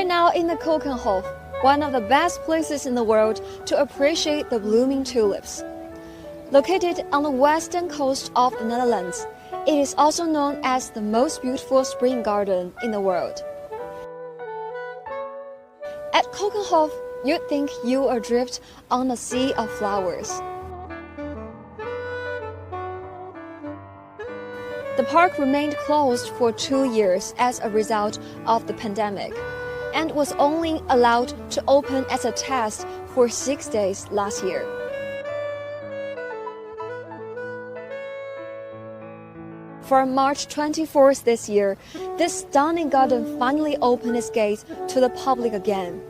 We're now in the Keukenhof, one of the best places in the world to appreciate the blooming tulips. Located on the western coast of the Netherlands, it is also known as the most beautiful spring garden in the world. At Keukenhof, you'd think you are adrift on a sea of flowers. The park remained closed for 2 years as a result of the pandemic, and was only allowed to open as a test for 6 days last year. For March 24th this year, this stunning garden finally opened its gates to the public again.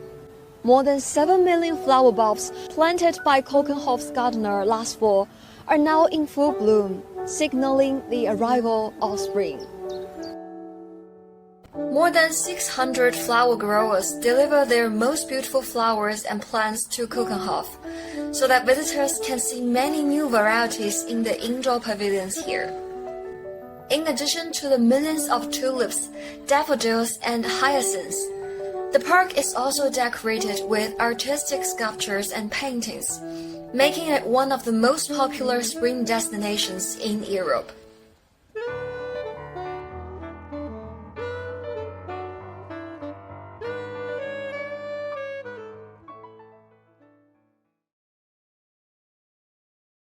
More than 7 million flower bulbs planted by Keukenhof's gardener last fall are now in full bloom, signaling the arrival of spring. More than 600 flower growers deliver their most beautiful flowers and plants to Keukenhof, so that visitors can see many new varieties in the indoor pavilions here. In addition to the millions of tulips, daffodils, and hyacinths, the park is also decorated with artistic sculptures and paintings, making it one of the most popular spring destinations in Europe.